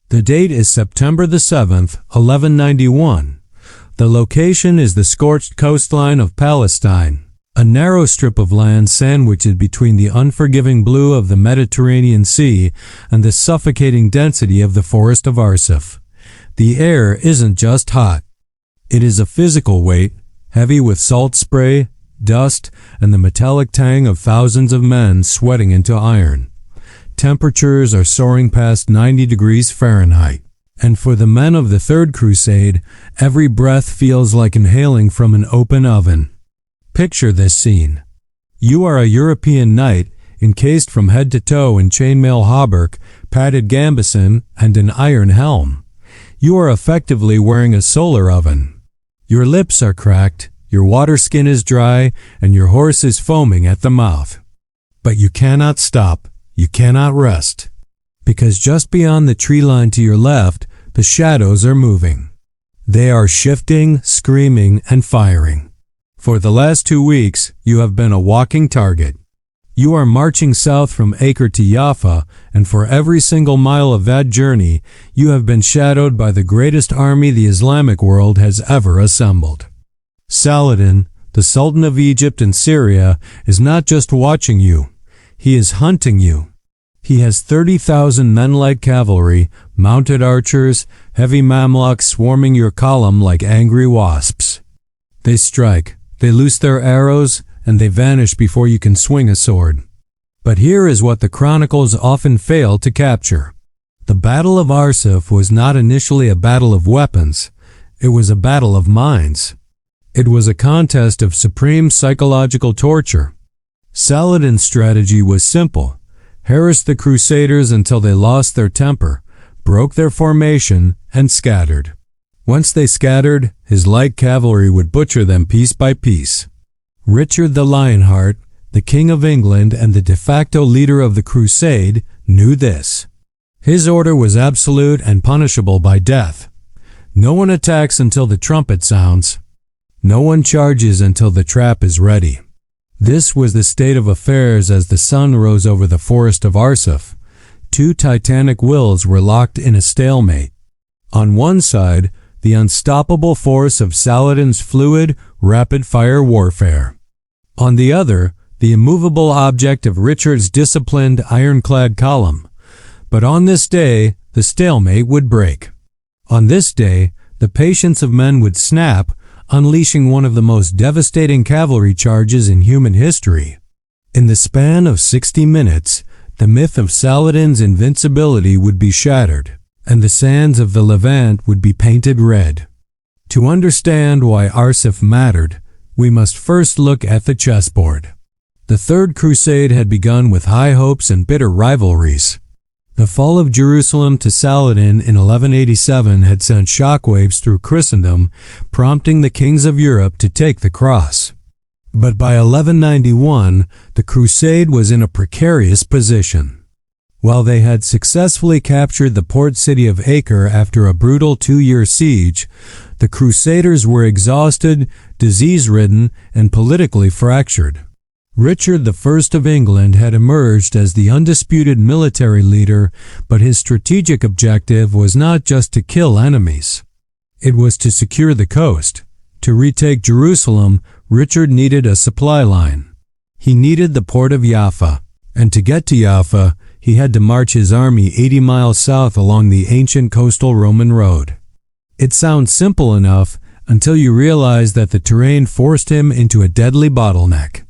The date is September the 7th, 1191. The location is the scorched coastline of Palestine, a narrow strip of land sandwiched between the unforgiving blue of the Mediterranean Sea and the suffocating density of the forest of Arsuf. The air isn't just hot. It is a physical weight, heavy with salt spray, dust, and the metallic tang of thousands of men sweating into iron. Temperatures are soaring past 90 degrees Fahrenheit. And for the men of the Third Crusade, every breath feels like inhaling from an open oven. Picture this scene. You are a European knight, encased from head to toe in chainmail hauberk, padded gambeson, and an iron helm. You are effectively wearing a solar oven. Your lips are cracked, your water skin is dry, and your horse is foaming at the mouth. But you cannot stop, you cannot rest. Because just beyond the tree line to your left, the shadows are moving. They are shifting, screaming, and firing. For the last 2 weeks, you have been a walking target. You are marching south from Acre to Jaffa, and for every single mile of that journey, you have been shadowed by the greatest army the Islamic world has ever assembled. Saladin, the Sultan of Egypt and Syria, is not just watching you. He is hunting you. He has 30,000 men-like cavalry, mounted archers, heavy Mamluks swarming your column like angry wasps. They strike, they loose their arrows, and they vanish before you can swing a sword. But here is what the chronicles often fail to capture. The Battle of Arsuf was not initially a battle of weapons. It was a battle of minds. It was a contest of supreme psychological torture. Saladin's strategy was simple. Harassed the Crusaders until they lost their temper, broke their formation, and scattered. Once they scattered, his light cavalry would butcher them piece by piece. Richard the Lionheart, the King of England and the de facto leader of the Crusade, knew this. His order was absolute and punishable by death. No one attacks until the trumpet sounds. No one charges until the trap is ready. This was the state of affairs as the sun rose over the forest of Arsuf. 2 titanic wills were locked in a stalemate. On one side, the unstoppable force of Saladin's fluid, rapid-fire warfare. On the other, the immovable object of Richard's disciplined, ironclad column. But on this day, the stalemate would break. On this day, the patience of men would snap, unleashing one of the most devastating cavalry charges in human history. In the span of 60 minutes, the myth of Saladin's invincibility would be shattered, and the sands of the Levant would be painted red. To understand why Arsuf mattered, we must first look at the chessboard. The Third Crusade had begun with high hopes and bitter rivalries. The fall of Jerusalem to Saladin in 1187 had sent shockwaves through Christendom, prompting the kings of Europe to take the cross. But by 1191, the crusade was in a precarious position. While they had successfully captured the port city of Acre after a brutal 2-year siege, the Crusaders were exhausted, disease-ridden, and politically fractured. Richard I of England had emerged as the undisputed military leader, but his strategic objective was not just to kill enemies. It was to secure the coast. To retake Jerusalem, Richard needed a supply line. He needed the port of Jaffa, and to get to Jaffa, he had to march his army 80 miles south along the ancient coastal Roman road. It sounds simple enough until you realize that the terrain forced him into a deadly bottleneck.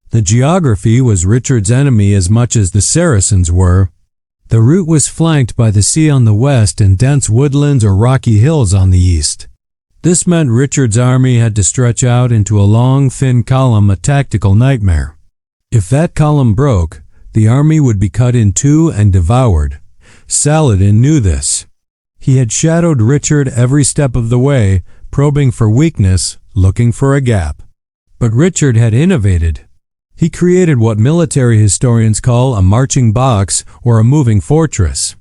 The geography was Richard's enemy as much as the Saracens were. The route was flanked by the sea on the west and dense woodlands or rocky hills on the east. This meant Richard's army had to stretch out into a long, thin column, a tactical nightmare. If that column broke, the army would be cut in two and devoured. Saladin knew this. He had shadowed Richard every step of the way, probing for weakness, looking for a gap. But Richard had innovated. He created what military historians call a marching box or a moving fortress.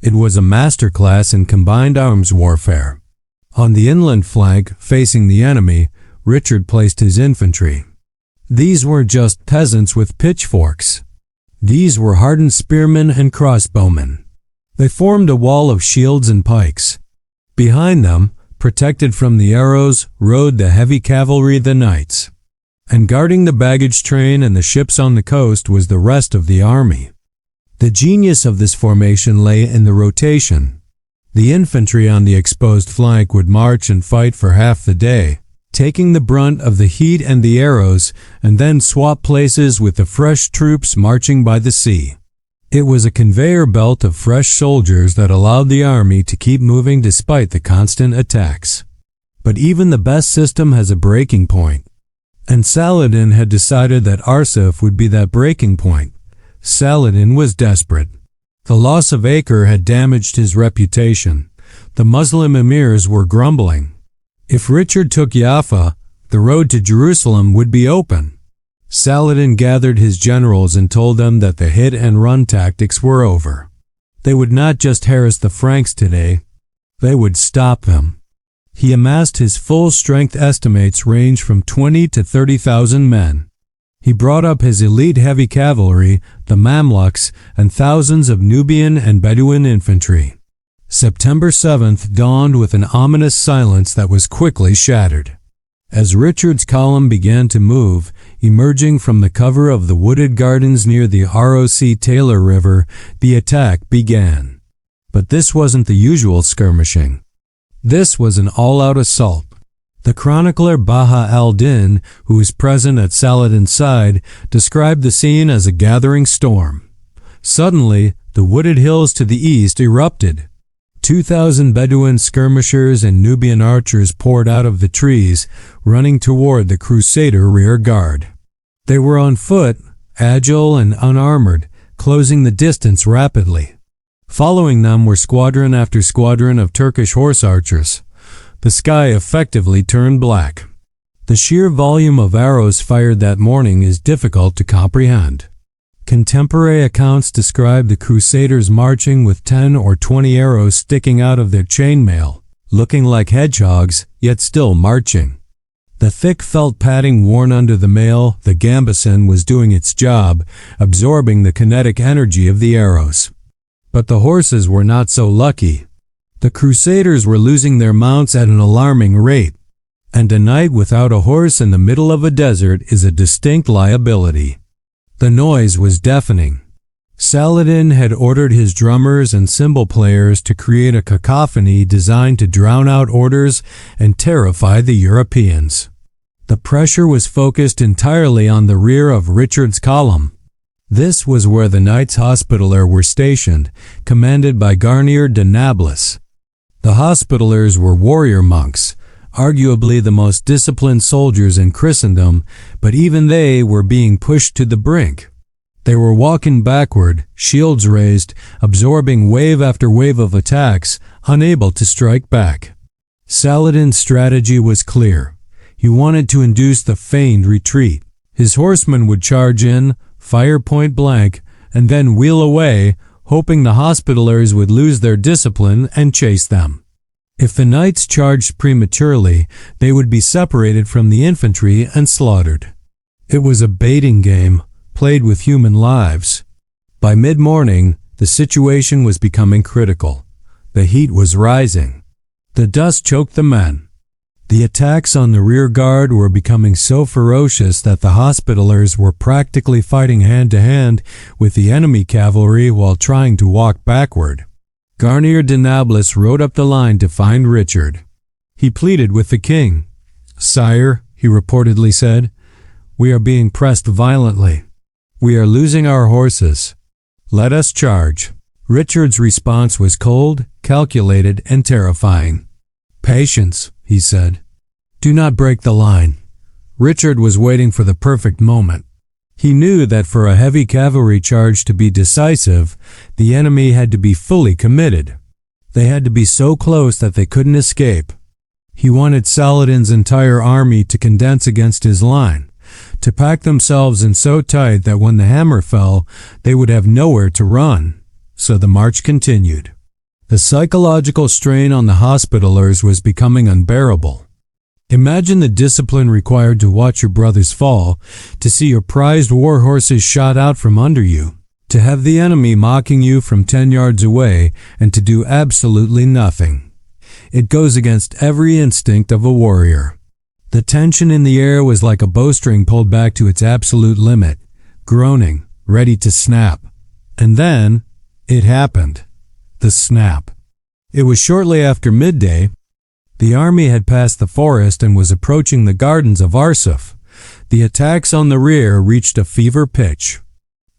It was a masterclass in combined arms warfare. On the inland flank, facing the enemy, Richard placed his infantry. These weren't just peasants with pitchforks. These were hardened spearmen and crossbowmen. They formed a wall of shields and pikes. Behind them, protected from the arrows, rode the heavy cavalry, the knights. And guarding the baggage train and the ships on the coast was the rest of the army. The genius of this formation lay in the rotation. The infantry on the exposed flank would march and fight for half the day, taking the brunt of the heat and the arrows, and then swap places with the fresh troops marching by the sea. It was a conveyor belt of fresh soldiers that allowed the army to keep moving despite the constant attacks. But even the best system has a breaking point. And Saladin had decided that Arsuf would be that breaking point. Saladin was desperate. The loss of Acre had damaged his reputation. The Muslim emirs were grumbling. If Richard took Jaffa, the road to Jerusalem would be open. Saladin gathered his generals and told them that the hit-and-run tactics were over. They would not just harass the Franks today, they would stop them. He amassed his full-strength estimates range from 20 to 30,000 men. He brought up his elite heavy cavalry, the Mamluks, and thousands of Nubian and Bedouin infantry. September 7th dawned with an ominous silence that was quickly shattered. As Richard's column began to move, emerging from the cover of the wooded gardens near the ROC Taylor River, the attack began. But this wasn't the usual skirmishing. This was an all-out assault. The chronicler Baha al-Din, who was present at Saladin's side, described the scene as a gathering storm. Suddenly, the wooded hills to the east erupted. 2,000 Bedouin skirmishers and Nubian archers poured out of the trees, running toward the Crusader rear guard. They were on foot, agile and unarmored, closing the distance rapidly. Following them were squadron after squadron of Turkish horse archers. The sky effectively turned black. The sheer volume of arrows fired that morning is difficult to comprehend. Contemporary accounts describe the Crusaders marching with 10 or 20 arrows sticking out of their chainmail, looking like hedgehogs, yet still marching. The thick felt padding worn under the mail, the gambeson, was doing its job, absorbing the kinetic energy of the arrows. But the horses were not so lucky. The Crusaders were losing their mounts at an alarming rate, and a knight without a horse in the middle of a desert is a distinct liability. The noise was deafening. Saladin had ordered his drummers and cymbal players to create a cacophony designed to drown out orders and terrify the Europeans. The pressure was focused entirely on the rear of Richard's column. This was where the Knights Hospitaller were stationed, commanded by Garnier de Nablus. The Hospitallers were warrior monks, arguably the most disciplined soldiers in Christendom, but even they were being pushed to the brink. They were walking backward, shields raised, absorbing wave after wave of attacks, unable to strike back. Saladin's strategy was clear. He wanted to induce the feigned retreat. His horsemen would charge in, fire point blank, and then wheel away, hoping the Hospitallers would lose their discipline and chase them. If the knights charged prematurely, they would be separated from the infantry and slaughtered. It was a baiting game, played with human lives. By mid-morning, the situation was becoming critical. The heat was rising. The dust choked the men. The attacks on the rear guard were becoming so ferocious that the Hospitallers were practically fighting hand-to-hand with the enemy cavalry while trying to walk backward. Garnier de Nablus rode up the line to find Richard. He pleaded with the king. "Sire," he reportedly said, "we are being pressed violently. We are losing our horses. Let us charge." Richard's response was cold, calculated, and terrifying. "Patience," he said. "Do not break the line." Richard was waiting for the perfect moment. He knew that for a heavy cavalry charge to be decisive, the enemy had to be fully committed. They had to be so close that they couldn't escape. He wanted Saladin's entire army to condense against his line, to pack themselves in so tight that when the hammer fell, they would have nowhere to run. So the march continued. The psychological strain on the Hospitallers was becoming unbearable. Imagine the discipline required to watch your brothers fall, to see your prized war horses shot out from under you. To have the enemy mocking you from 10 yards away and to do absolutely nothing. It goes against every instinct of a warrior. The tension in the air was like a bowstring pulled back to its absolute limit, groaning, ready to snap. And then, it happened. The snap. It was shortly after midday. The army had passed the forest and was approaching the gardens of Arsuf. The attacks on the rear reached a fever pitch.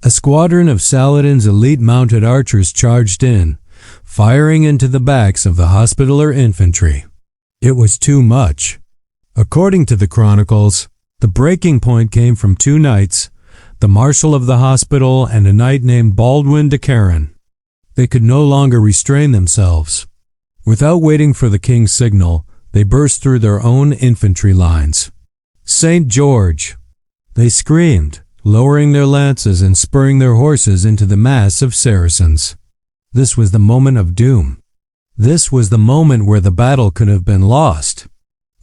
A squadron of Saladin's elite mounted archers charged in, firing into the backs of the Hospitaller infantry. It was too much. According to the chronicles, the breaking point came from two knights, the marshal of the hospital and a knight named Baldwin de Caron. They could no longer restrain themselves. Without waiting for the king's signal, they burst through their own infantry lines. "St. George!" They screamed, lowering their lances and spurring their horses into the mass of Saracens. This was the moment of doom. This was the moment where the battle could have been lost.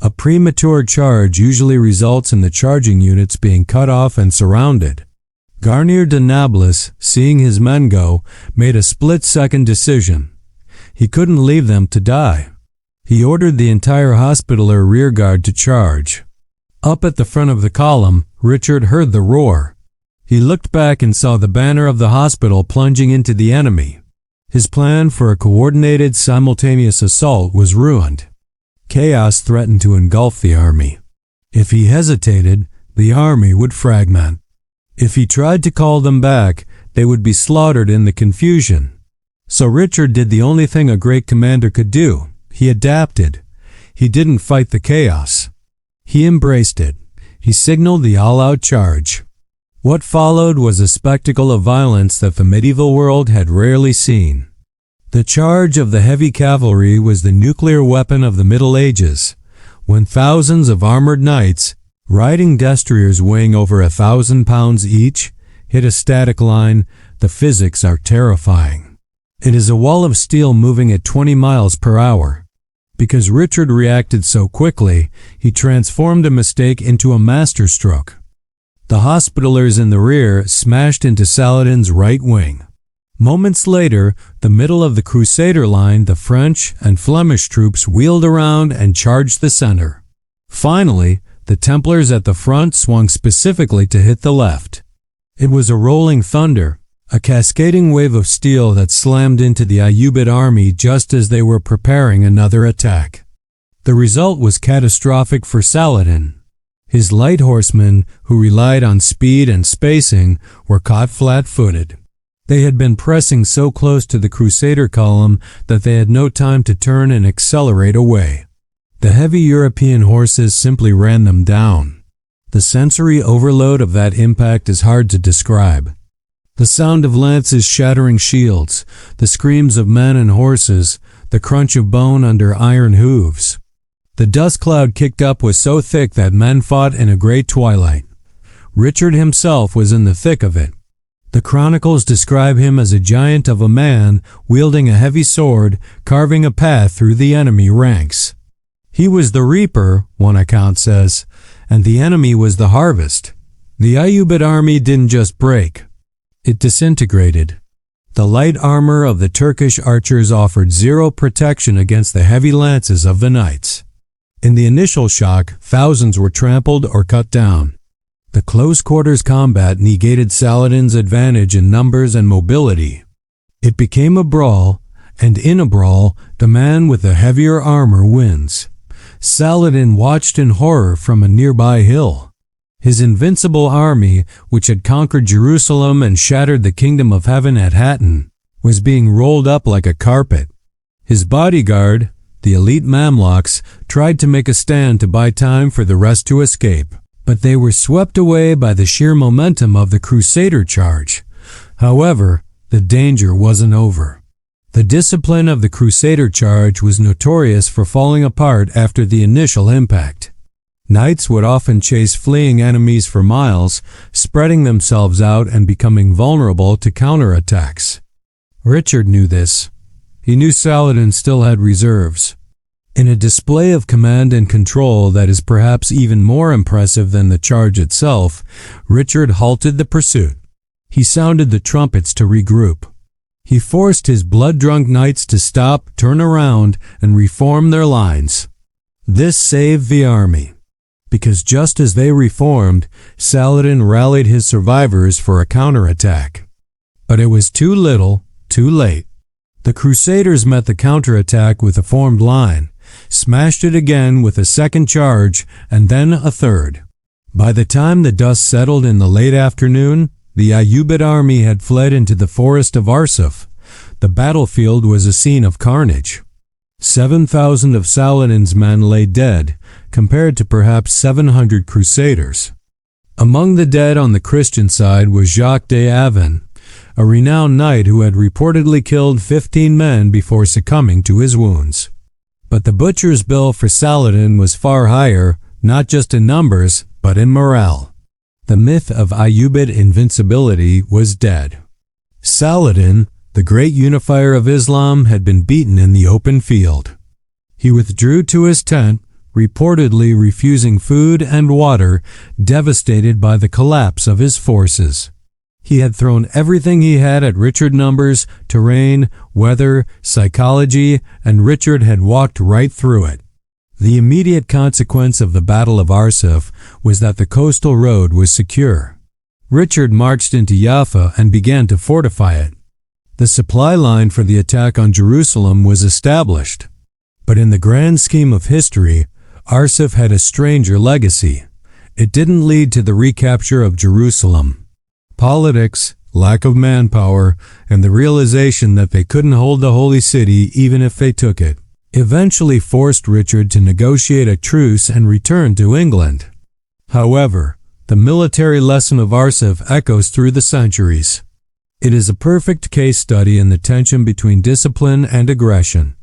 A premature charge usually results in the charging units being cut off and surrounded. Garnier de Nablus, seeing his men go, made a split-second decision. He couldn't leave them to die. He ordered the entire Hospitaller rearguard to charge. Up at the front of the column, Richard heard the roar. He looked back and saw the banner of the hospital plunging into the enemy. His plan for a coordinated, simultaneous assault was ruined. Chaos threatened to engulf the army. If he hesitated, the army would fragment. If he tried to call them back, they would be slaughtered in the confusion. So Richard did the only thing a great commander could do. He adapted. He didn't fight the chaos. He embraced it. He signaled the all-out charge. What followed was a spectacle of violence that the medieval world had rarely seen. The charge of the heavy cavalry was the nuclear weapon of the Middle Ages, when thousands of armored knights, riding destriers weighing over 1,000 pounds each, hit a static line. The physics are terrifying. It is a wall of steel moving at 20 miles per hour. Because Richard reacted so quickly, he transformed a mistake into a masterstroke. The Hospitallers in the rear smashed into Saladin's right wing. Moments later, the middle of the Crusader line, the French and Flemish troops wheeled around and charged the center. Finally, the Templars at the front swung specifically to hit the left. It was a rolling thunder, a cascading wave of steel that slammed into the Ayyubid army just as they were preparing another attack. The result was catastrophic for Saladin. His light horsemen, who relied on speed and spacing, were caught flat-footed. They had been pressing so close to the Crusader column that they had no time to turn and accelerate away. The heavy European horses simply ran them down. The sensory overload of that impact is hard to describe. The sound of lances shattering shields, the screams of men and horses, the crunch of bone under iron hooves. The dust cloud kicked up was so thick that men fought in a gray twilight. Richard himself was in the thick of it. The chronicles describe him as a giant of a man wielding a heavy sword, carving a path through the enemy ranks. He was the reaper, one account says, and the enemy was the harvest. The Ayyubid army didn't just break. It disintegrated. The light armor of the Turkish archers offered zero protection against the heavy lances of the knights. In the initial shock, thousands were trampled or cut down. The close-quarters combat negated Saladin's advantage in numbers and mobility. It became a brawl, and in a brawl, the man with the heavier armor wins. Saladin watched in horror from a nearby hill. His invincible army, which had conquered Jerusalem and shattered the kingdom of heaven at Hattin, was being rolled up like a carpet. His bodyguard, the elite Mamluks, tried to make a stand to buy time for the rest to escape. But they were swept away by the sheer momentum of the Crusader charge. However, the danger wasn't over. The discipline of the Crusader charge was notorious for falling apart after the initial impact. Knights would often chase fleeing enemies for miles, spreading themselves out and becoming vulnerable to counterattacks. Richard knew this. He knew Saladin still had reserves. In a display of command and control that is perhaps even more impressive than the charge itself, Richard halted the pursuit. He sounded the trumpets to regroup. He forced his blood-drunk knights to stop, turn around, and reform their lines. This saved the army, because just as they reformed, Saladin rallied his survivors for a counterattack. But it was too little, too late. The Crusaders met the counterattack with a formed line, smashed it again with a second charge, and then a third. By the time the dust settled in the late afternoon, the Ayyubid army had fled into the forest of Arsuf. The battlefield was a scene of carnage. 7,000 of Saladin's men lay dead, compared to perhaps 700 Crusaders. Among the dead on the Christian side was Jacques de Avin, a renowned knight who had reportedly killed 15 men before succumbing to his wounds. But the butcher's bill for Saladin was far higher, not just in numbers, but in morale. The myth of Ayyubid invincibility was dead. Saladin, the great unifier of Islam, had been beaten in the open field. He withdrew to his tent, reportedly refusing food and water, devastated by the collapse of his forces. He had thrown everything he had at Richard's numbers, terrain, weather, psychology, and Richard had walked right through it. The immediate consequence of the Battle of Arsuf was that the coastal road was secure. Richard marched into Jaffa and began to fortify it. The supply line for the attack on Jerusalem was established. But in the grand scheme of history, Arsuf had a stranger legacy. It didn't lead to the recapture of Jerusalem. Politics, lack of manpower, and the realization that they couldn't hold the holy city even if they took it, eventually forced Richard to negotiate a truce and return to England. However, the military lesson of Arsuf echoes through the centuries. It is a perfect case study in the tension between discipline and aggression.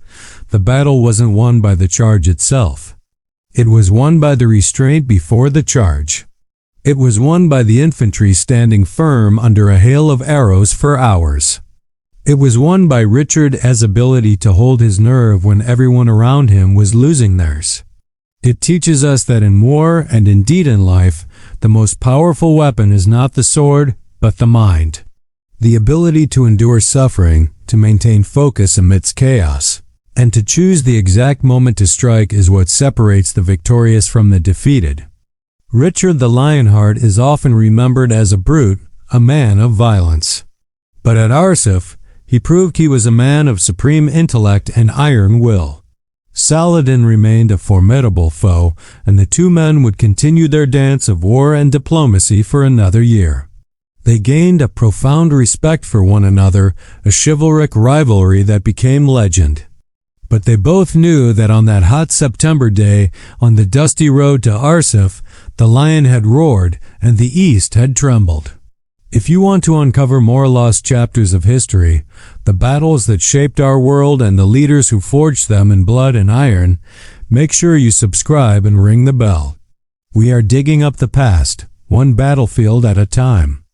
The battle wasn't won by the charge itself. It was won by the restraint before the charge. It was won by the infantry standing firm under a hail of arrows for hours. It was won by Richard's ability to hold his nerve when everyone around him was losing theirs. It teaches us that in war, and indeed in life, the most powerful weapon is not the sword, but the mind. The ability to endure suffering, to maintain focus amidst chaos, and to choose the exact moment to strike is what separates the victorious from the defeated. Richard the Lionheart is often remembered as a brute, a man of violence. But at Arsuf, he proved he was a man of supreme intellect and iron will. Saladin remained a formidable foe, and the two men would continue their dance of war and diplomacy for another year. They gained a profound respect for one another, a chivalric rivalry that became legend. But they both knew that on that hot September day, on the dusty road to Arsuf, the lion had roared and the east had trembled. If you want to uncover more lost chapters of history, the battles that shaped our world and the leaders who forged them in blood and iron, make sure you subscribe and ring the bell. We are digging up the past, one battlefield at a time.